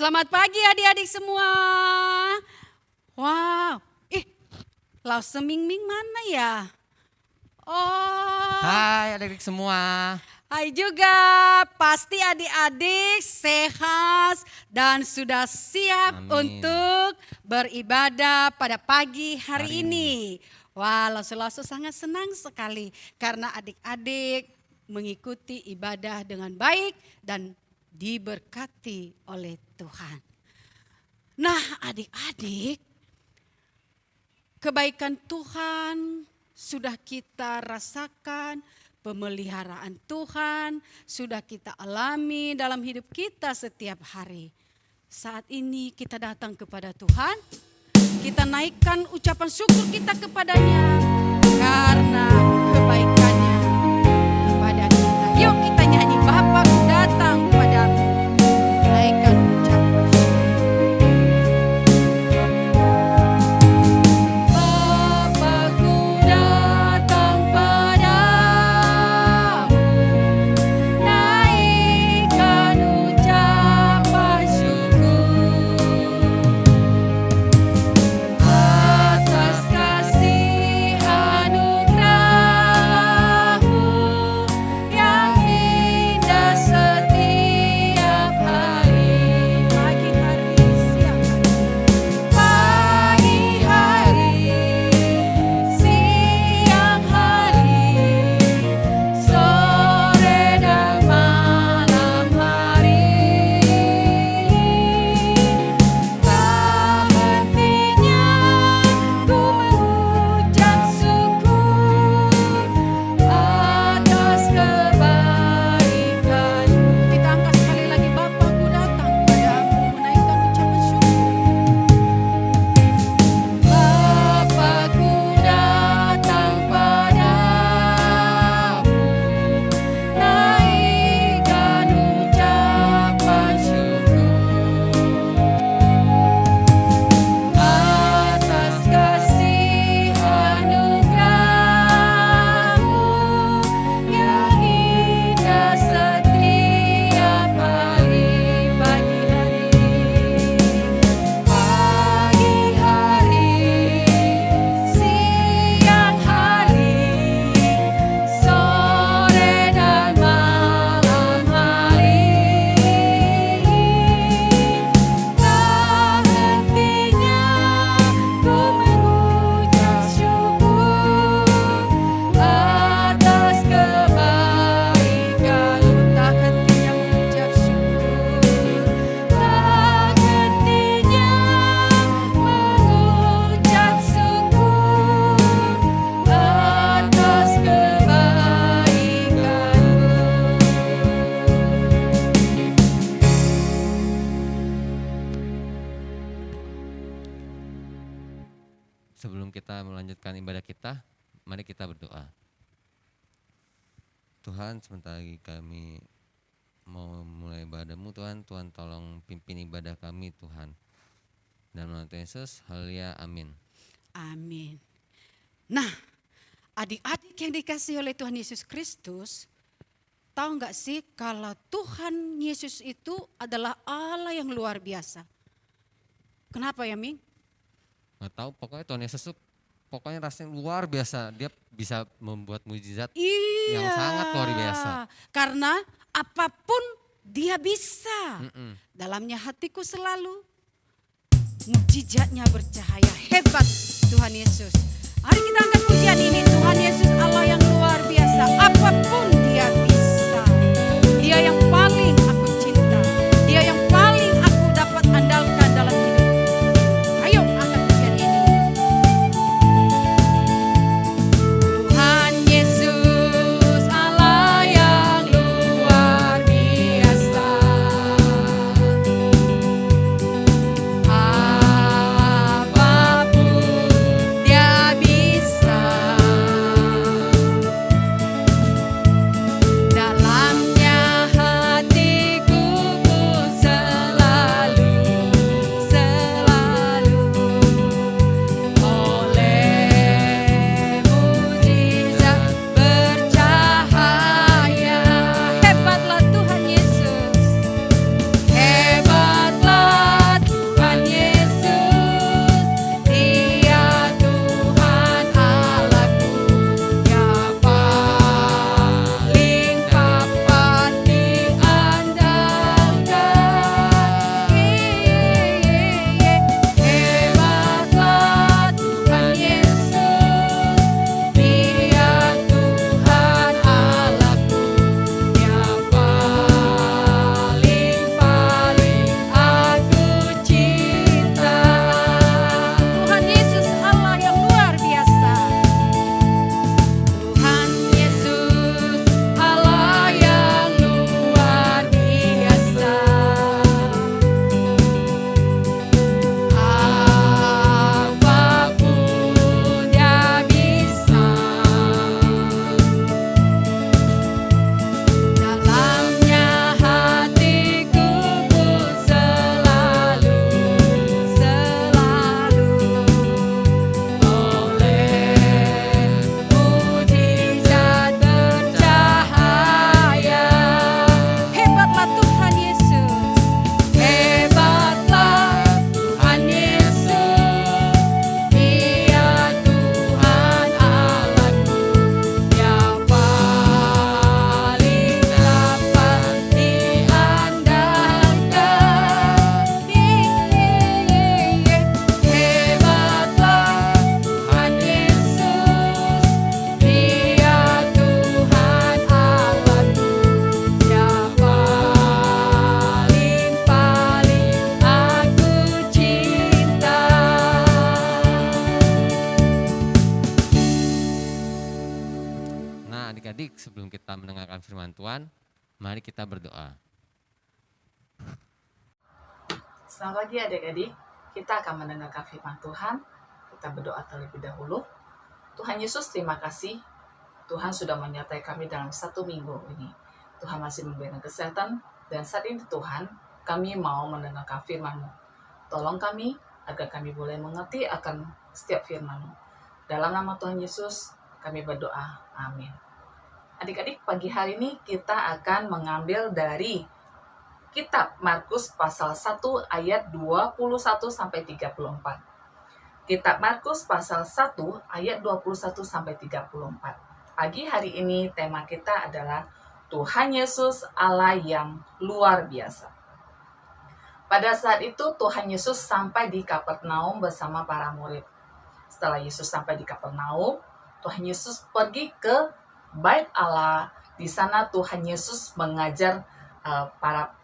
Selamat pagi adik-adik semua. Wow, Lau Semingming mana ya? Oh, Hai adik-adik semua. hai juga. Pasti adik-adik sehat dan sudah siap Amin. untuk beribadah pada pagi hari Hari ini. Wah, Lausu sangat senang sekali karena adik-adik mengikuti ibadah dengan baik dan diberkati oleh Tuhan. Nah, adik-adik, kebaikan Tuhan sudah kita rasakan, pemeliharaan Tuhan sudah kita alami dalam hidup kita setiap hari. Saat ini kita datang kepada Tuhan, kita naikkan ucapan syukur kita kepadanya karena kebaikannya kepada kita. Yuk kita nyanyi, Bapakku datang padamu. Naikkan ucapan Bapakku datang padamu, naikkan ucapan syukur atas kasih anugerah-Mu yang indah setiap hari. Pagi hari, siang hari, sore dan malam hari. Tak hentinya ku mengucap syukur atas kebaikan. Kita angkat sekali lagi, Bapakku datang padamu, menaikkan ucapan syukur. Bapakku datang padamu, naikkan ucapan syukur atas kasih anugerah-Mu yang indah setiap hari. Pagi hari, siang hari, sore dan malam hari. Tak hentinya ku mengucap syukur atas kebaikan-Mu. Tak hentinya mengucap syukur, tak hentinya mengucap syukur atas kebaikan-Mu. Sebelum kita melanjutkan ibadah kita, mari kita berdoa. Tuhan, sebentar lagi kami mau mulai ibadah-Mu Tuhan. Tuhan tolong pimpin ibadah kami Tuhan. Dan nama Tuhan Yesus, haleluya, amin. Amin. Nah, adik-adik yang dikasihi oleh Tuhan Yesus Kristus, tahu nggak sih kalau Tuhan Yesus itu adalah Allah yang luar biasa? Kenapa ya, Ming? Nggak tahu, pokoknya Tuhan Yesus tuh pokoknya rasanya luar biasa. Dia bisa membuat mujizat Iya. yang sangat luar biasa. Karena apapun dia bisa. Mm-mm. Dalamnya hatiku selalu mujizatnya bercahaya. Hebat Tuhan Yesus. Mari kita angkat pujian ini. Tuhan Yesus Allah yang luar biasa. Apapun dia bisa. Dia yang paling aku cinta. Dia yang paling aku dapat andalkan dalam hidup. Ayo angkat pujian ini. Tuhan Yesus Allah yang luar biasa. Apapun dia bisa. sebelum kita mendengarkan firman Tuhan, mari kita berdoa. Selamat pagi adik-adik, kita akan mendengarkan firman Tuhan. Kita berdoa terlebih dahulu. Tuhan Yesus, terima kasih. Tuhan sudah menyertai kami dalam 1 minggu ini. Tuhan masih memberikan kesehatan, dan saat ini Tuhan, kami mau mendengarkan firman-Mu. Tolong kami, agar kami boleh mengerti akan setiap firman-Mu. Dalam nama Tuhan Yesus, kami berdoa. Amin. Adik-adik, pagi hari ini kita akan mengambil dari Kitab Markus pasal 1 ayat 21-34. Kitab Markus pasal 1 ayat 21-34. Pagi hari ini tema kita adalah Tuhan Yesus Allah yang luar biasa. Pada saat itu Tuhan Yesus sampai di Kapernaum bersama para murid. Setelah Yesus sampai di Kapernaum, Tuhan Yesus pergi ke Bait Allah. Di sana Tuhan Yesus mengajar para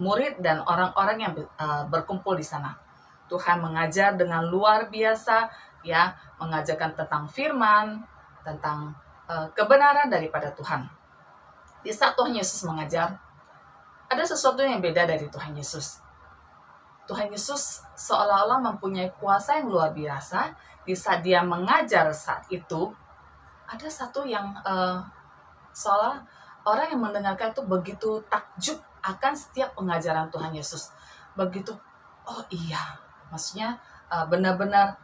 murid dan orang-orang yang berkumpul di sana. Tuhan mengajar dengan luar biasa, ya, mengajarkan tentang firman, tentang kebenaran daripada Tuhan. Di saat Tuhan Yesus mengajar, ada sesuatu yang beda dari Tuhan Yesus. Tuhan Yesus seolah-olah mempunyai kuasa yang luar biasa. Di saat dia mengajar saat itu, ada satu yang seolah orang yang mendengarkan itu begitu takjub akan setiap pengajaran Tuhan Yesus. Begitu, oh iya, maksudnya benar-benar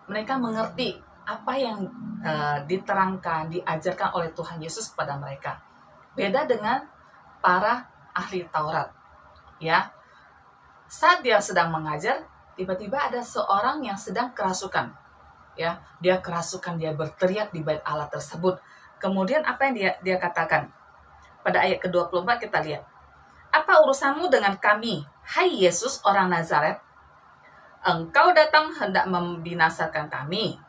mereka mengerti apa yang diterangkan, diajarkan oleh Tuhan Yesus kepada mereka. Beda dengan para ahli Taurat. Ya, saat dia sedang mengajar, tiba-tiba ada seorang yang sedang kerasukan. Ya, dia kerasukan, dia berteriak di bait Allah tersebut. Kemudian apa yang dia katakan? Pada ayat ke-24 kita lihat. Apa urusanmu dengan kami, hai Yesus orang Nazaret? Engkau datang hendak membinasakan kami.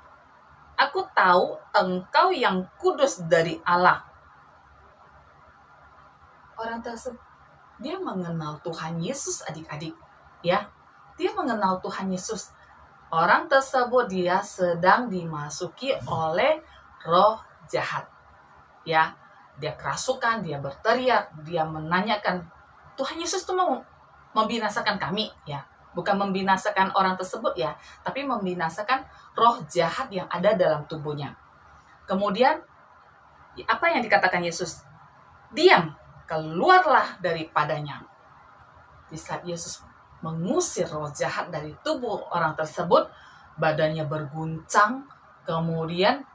Aku tahu engkau yang kudus dari Allah. Orang tersebut, dia mengenal Tuhan Yesus adik-adik. Ya, dia mengenal Tuhan Yesus. Orang tersebut dia sedang dimasuki oleh roh jahat. Ya, dia kerasukan, dia berteriak, dia menanyakan, Tuhan Yesus itu mau membinasakan kami, ya. Bukan membinasakan orang tersebut, ya, tapi membinasakan roh jahat yang ada dalam tubuhnya. Kemudian, apa yang dikatakan Yesus? Diam, keluarlah daripadanya. Di saat Yesus mengusir roh jahat dari tubuh orang tersebut, badannya berguncang, kemudian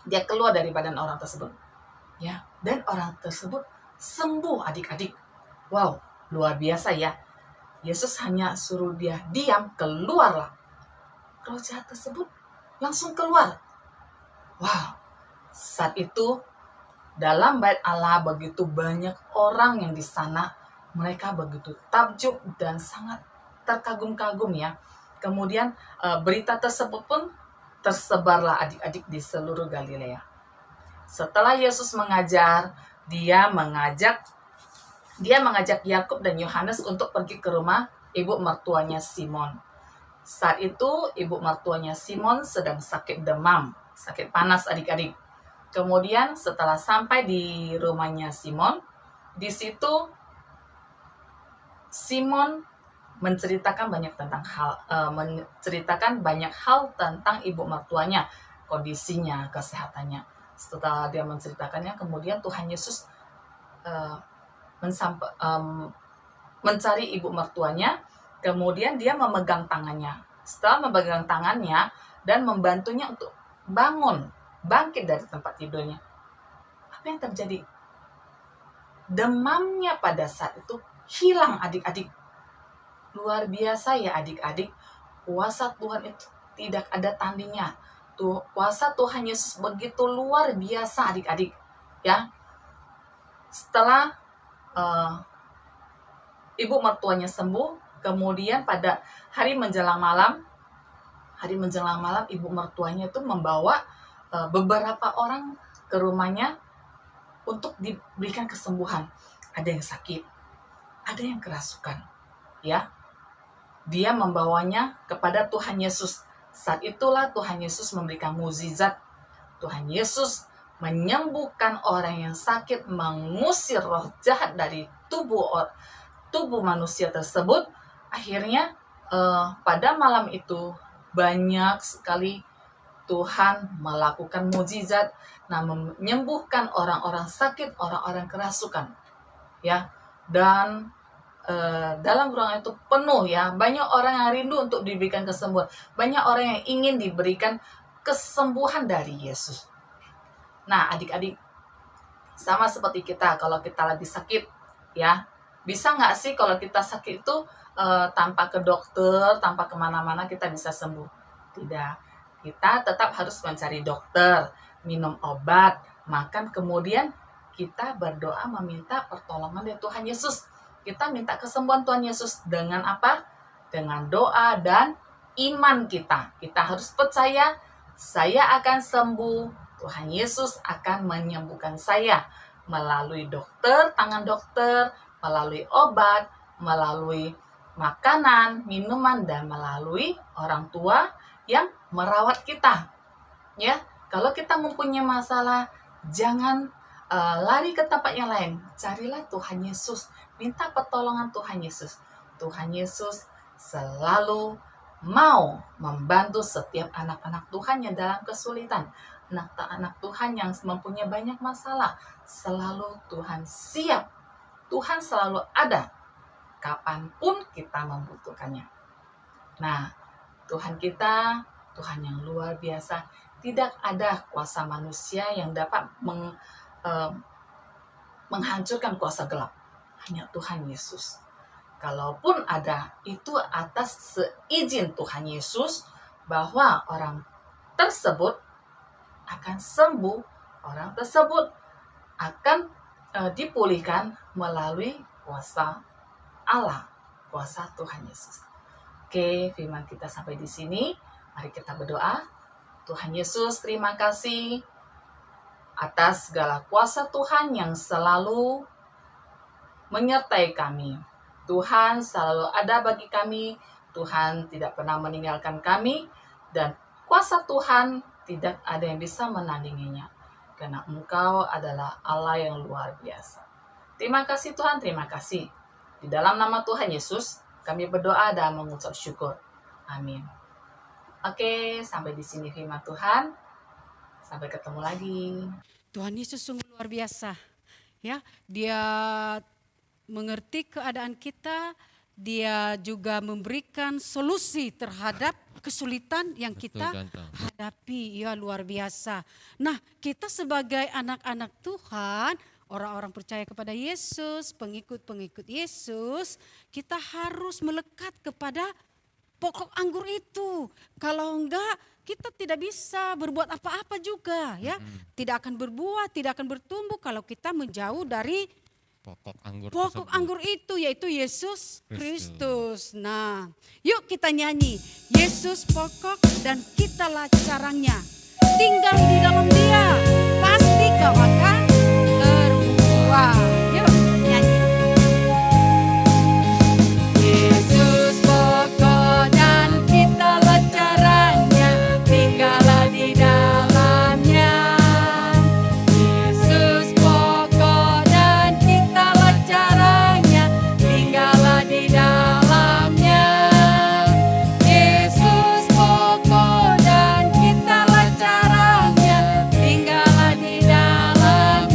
dia keluar dari badan orang tersebut. Ya, dan orang tersebut sembuh adik-adik. Wow, luar biasa ya. Yesus hanya suruh dia diam, keluarlah. Roh jahat tersebut langsung keluar. Wow, saat itu dalam bait Allah begitu banyak orang yang di sana. Mereka begitu takjub dan sangat terkagum-kagum ya. Kemudian berita tersebut pun tersebarlah adik-adik di seluruh Galilea. Setelah Yesus mengajar, dia mengajak Yakub dan Yohanes untuk pergi ke rumah ibu mertuanya Simon. Saat itu ibu mertuanya Simon sedang sakit demam, sakit panas adik-adik. Kemudian setelah sampai di rumahnya Simon, di situ Simon menceritakan banyak hal tentang ibu mertuanya, kondisinya, kesehatannya. Setelah dia menceritakannya, kemudian Tuhan Yesus mencari ibu mertuanya, kemudian dia memegang tangannya. Setelah memegang tangannya dan membantunya untuk bangkit dari tempat tidurnya. Apa yang terjadi? Demamnya pada saat itu hilang adik-adik. Luar biasa ya adik-adik. Kuasa Tuhan itu tidak ada tandingnya. Kuasa Tuhan Yesus begitu luar biasa adik-adik. Ya, setelah ibu mertuanya sembuh, kemudian pada hari menjelang malam ibu mertuanya itu membawa beberapa orang ke rumahnya untuk diberikan kesembuhan. Ada yang sakit, ada yang kerasukan, ya. Dia membawanya kepada Tuhan Yesus. Saat itulah Tuhan Yesus memberikan mukjizat. Tuhan Yesus menyembuhkan orang yang sakit, mengusir roh jahat dari tubuh manusia tersebut. Akhirnya pada malam itu banyak sekali Tuhan melakukan mukjizat, menyembuhkan orang-orang sakit, orang-orang kerasukan, ya. Dan dalam ruangan itu penuh, ya. Banyak orang yang rindu untuk diberikan kesembuhan. Banyak orang yang ingin diberikan kesembuhan dari Yesus. Nah, adik-adik, sama seperti kita, kalau kita lagi sakit, ya, bisa nggak sih kalau kita sakit itu tanpa ke dokter, tanpa kemana-mana kita bisa sembuh? Tidak. Kita tetap harus mencari dokter, minum obat, makan, kemudian kita berdoa meminta pertolongan dari Tuhan Yesus. Kita minta kesembuhan Tuhan Yesus dengan apa? Dengan doa dan iman kita. Kita harus percaya, saya akan sembuh, Tuhan Yesus akan menyembuhkan saya melalui dokter, tangan dokter, melalui obat, melalui makanan, minuman, dan melalui orang tua yang merawat kita. Ya, kalau kita mempunyai masalah, jangan lari ke tempat yang lain. Carilah Tuhan Yesus, minta pertolongan Tuhan Yesus. Tuhan Yesus selalu mau membantu setiap anak-anak Tuhan yang dalam kesulitan. Anak-anak Tuhan yang mempunyai banyak masalah, selalu Tuhan siap. Tuhan selalu ada kapanpun kita membutuhkannya. Nah, Tuhan kita, Tuhan yang luar biasa. Tidak ada kuasa manusia yang dapat menghancurkan kuasa gelap. Hanya Tuhan Yesus. Kalaupun ada, itu atas seizin Tuhan Yesus bahwa orang tersebut akan sembuh, orang tersebut akan dipulihkan melalui kuasa Allah, kuasa Tuhan Yesus. Oke, firman kita sampai di sini. Mari kita berdoa. Tuhan Yesus, terima kasih atas segala kuasa Tuhan yang selalu menyertai kami. Tuhan selalu ada bagi kami. Tuhan tidak pernah meninggalkan kami. Dan kuasa Tuhan tidak ada yang bisa menandinginya. Karena Engkau adalah Allah yang luar biasa. Terima kasih Tuhan, terima kasih. Di dalam nama Tuhan Yesus, kami berdoa dan mengucap syukur. Amin. Oke, sampai di sini firman Tuhan. Sampai ketemu lagi. Tuhan Yesus sungguh luar biasa. Ya, Dia mengerti keadaan kita, Dia juga memberikan solusi terhadap kesulitan yang kita hadapi. Ya, luar biasa. Nah, kita sebagai anak-anak Tuhan, orang-orang percaya kepada Yesus, pengikut-pengikut Yesus, kita harus melekat kepada pokok anggur itu. Kalau enggak, kita tidak bisa berbuat apa-apa juga, ya. Tidak akan berbuah, tidak akan bertumbuh kalau kita menjauh dari pokok anggur itu, yaitu Yesus Kristus. Nah, yuk kita nyanyi. Yesus pokok dan kitalah carangnya. Tinggal di dalam Dia, pasti kau akan berbuah. Yuk nyanyi. Yesus pokok dan kitalah caranya, tinggallah di dalamnya. Yesus pokok dan kitalah caranya, tinggallah di dalamnya. Yesus pokok dan kitalah caranya, tinggallah di dalamnya.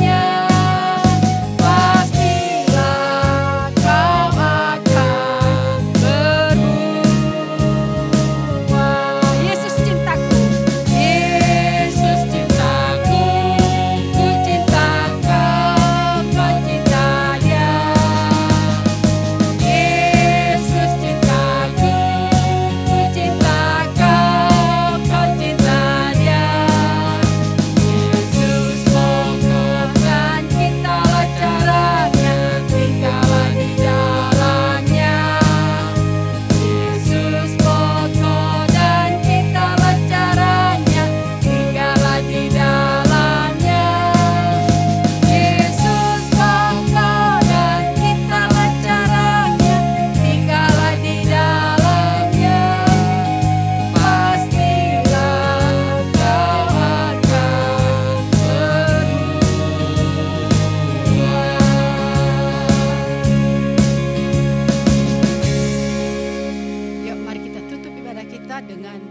kita dengan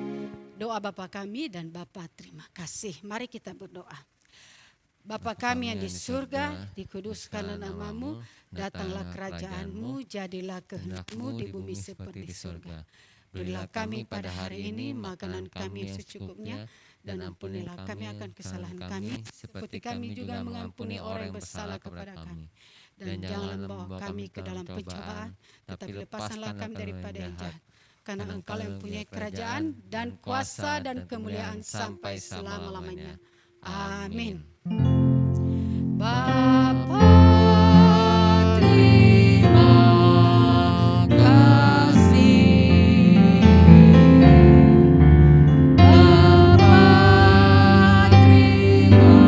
doa Bapa kami dan Bapa terima kasih. Mari kita berdoa. Bapa kami yang di surga, dikuduskanlah namamu, datanglah kerajaanmu, jadilah kehendak-mu di bumi seperti di surga. Berilah kami pada hari ini makanan kami yang secukupnya, dan ampunilah kami akan kesalahan kami, seperti kami juga mengampuni orang yang bersalah kepada kami. Dan janganlah membawa kami ke dalam pencobaan, tetapi lepaskanlah kami daripada yang jahat. Karena Engkau yang punya kerajaan dan kuasa dan kemuliaan sampai selama-lamanya. Amin. Bapa terima kasih. Bapa terima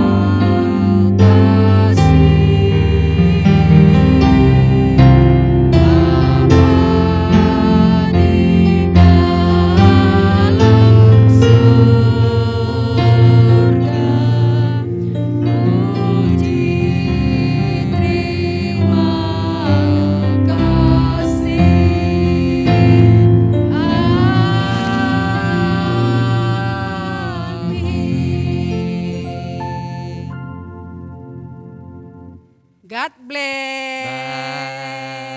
kasih. Bapa di dalam surga, puji terima kasih. Amin. God bless. Bye.